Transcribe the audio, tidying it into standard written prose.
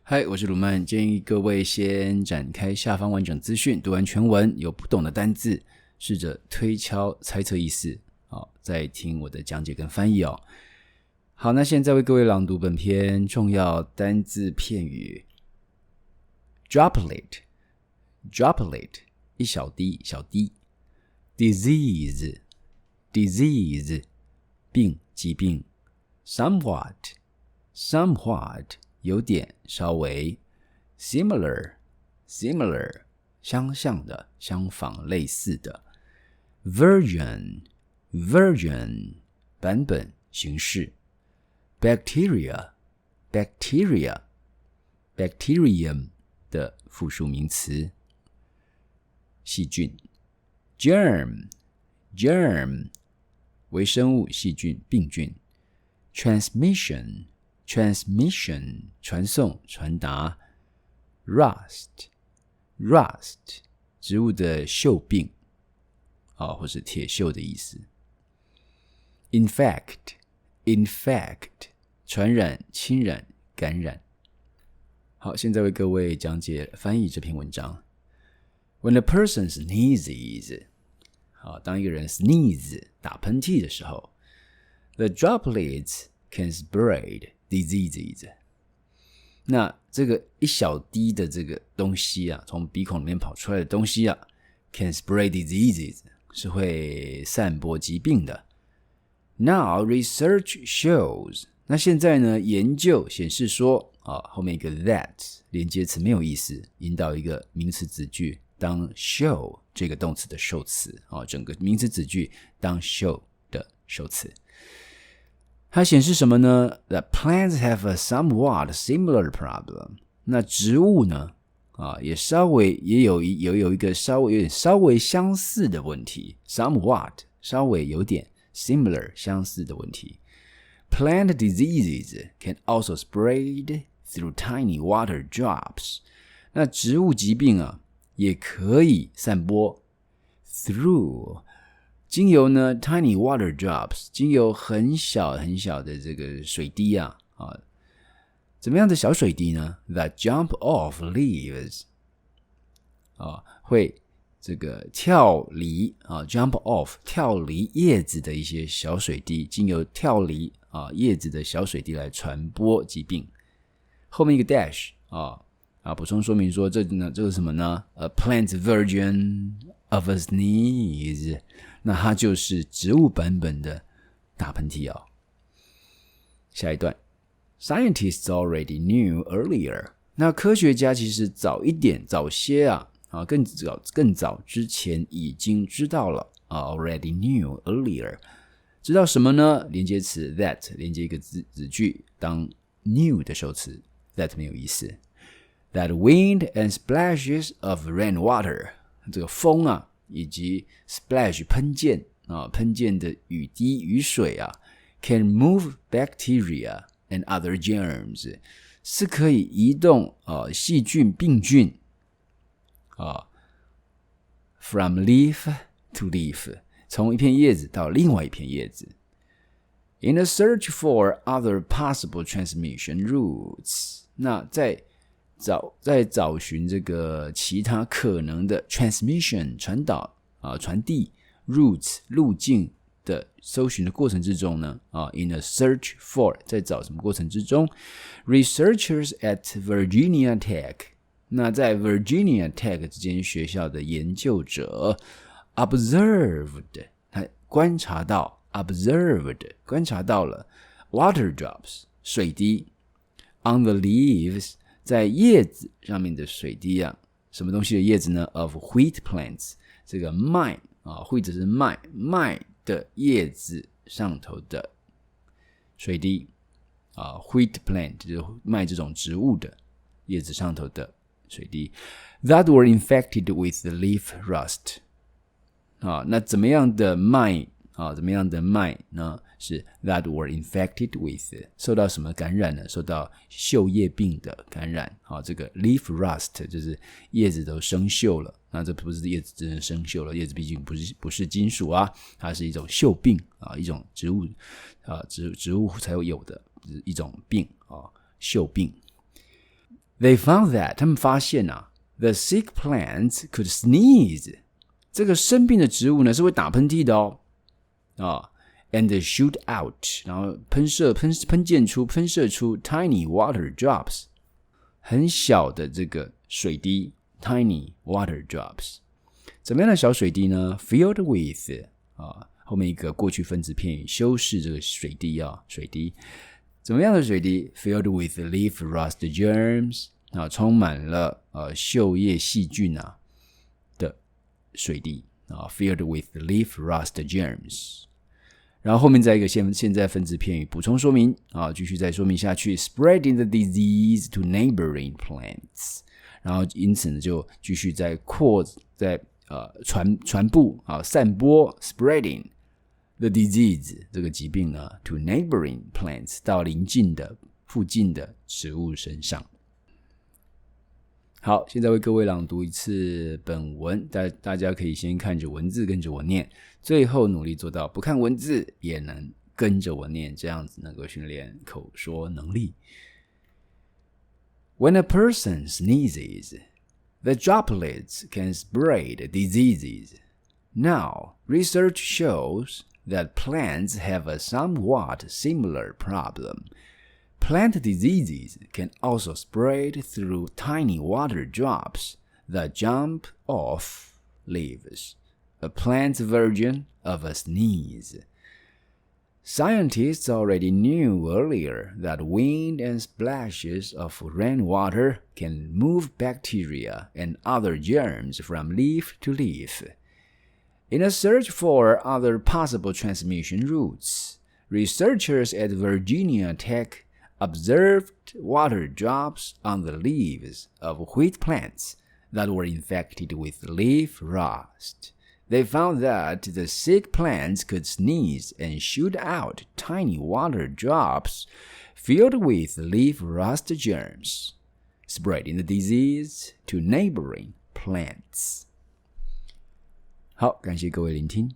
嗨，我是鲁曼，建议各位先展开下方完整资讯，读完全文，有不懂的单字，试着推敲猜测意思，再听我的讲解跟翻译哦。好，那现在为各位朗读本篇重要单字片语。Droplet， 一小滴，小滴。Disease， 病，疾病。Somewhat， 有点，稍微。Similar， 相像的，相仿，类似的。Version， 版本，形式。Bacterium 的复数名词，细菌。Germ 微生物，细菌，病菌。Transmission 传送，传达。Rust 植物的锈病，或是铁锈的意思。Infect 传染，侵染，感染。好，现在为各位讲解翻译这篇文章。When a person sneezes， 当一个人 sneeze 打喷嚏的时候， the droplets can spread diseases。 那这个一小滴的这个东西从鼻孔里面跑出来的东西can spread diseases， 是会散播疾病的。Now research shows， 那现在呢，研究显示说，后面一个 that 连接词没有意思，引导一个名词子句当 show 这个动词的受词，整个名词子句当 show 的受词。它显示什么呢？ That plants have a somewhat similar problem。 那植物呢，也有一个稍微相似的问题。 somewhat 稍微有点， similar 相似的问题。 Plant diseases can also spread through tiny water drops。 那植物疾病也可以散播 through经由呢 tiny water drops， 经由很小很小的这个水滴怎么样的小水滴呢？ That jump off leaves， 会这个跳离jump off 跳离叶子的一些小水滴，经由跳离叶子的小水滴来传播疾病。后面一个 dash补充说明说这是什么呢？ A plant version of a sneeze， 那它就是植物版本的打喷嚏下一段 Scientists already knew earlier， 那科学家其实早些更早之前已经知道了already knew earlier， 知道什么呢？连接词 that 连接一个子句当 new 的受词， that 没有意思。That wind and splashes of rainwater， 这个风以及 splash 喷溅的雨滴雨水can move bacteria and other germs， 是可以移动细菌病菌from leaf to leaf， 从一片叶子到另外一片叶子。In a search for other possible transmission routes， 那在找寻这个其他可能的 transmission 传递 routes 路径的搜寻的过程之中呢in a search for 在找什么过程之中 researchers at Virginia Tech， 那在 Virginia Tech 这间学校的研究者 observed 他观察到了 water drops 水滴 on the leaves，在叶子上面的水滴什么东西的叶子呢？ Of wheat plants， 这个麦wheat 是麦的叶子上头的水滴wheat plant 就是麦这种植物的叶子上头的水滴 that were infected with the leaf rust。 那怎么样的麦呢？是 that were infected with 受到什么感染呢？受到锈叶病的感染这个 leaf rust 就是叶子都生锈了，那这不是叶子真的生锈了，叶子毕竟不是金属它是一种锈病一种植物植物才有的一种病锈病。They found that 他们发现啊 the sick plants could sneeze 这个生病的植物呢是会打喷嚏的哦and shoot out 然后喷射出 tiny water drops 很小的这个水滴 tiny water drops 怎么样的小水滴呢 filled with 后面一个过去分词片语修饰这个水滴水滴怎么样的水滴 filled with leaf rust germs 充满了锈叶细菌的水滴filled with leaf rust germs 然后后面再一个现在分词片语补充说明继续再说明下去 spreading the disease to neighboring plants 然后因此呢就继续在传播散播 spreading the disease 这个疾病呢 to neighboring plants 到邻近的附近的植物身上。好，现在为各位朗读一次本文，大家可以先看着文字跟着我念，最后努力做到不看文字也能跟着我念，这样子能够训练口说能力。When a person sneezes, the droplets can spread diseases. Now, research shows that plants have a somewhat similar problem. Plant diseases can also spread through tiny water drops that jump off leaves, a plant's version of a sneeze. Scientists already knew earlier that wind and splashes of rainwater can move bacteria and other germs from leaf to leaf. In a search for other possible transmission routes, researchers at Virginia Tech observed water drops on the leaves of wheat plants that were infected with leaf rust. They found that the sick plants could sneeze and shoot out tiny water drops filled with leaf rust germs, spreading the disease to neighboring plants. 好，感谢各位聆听。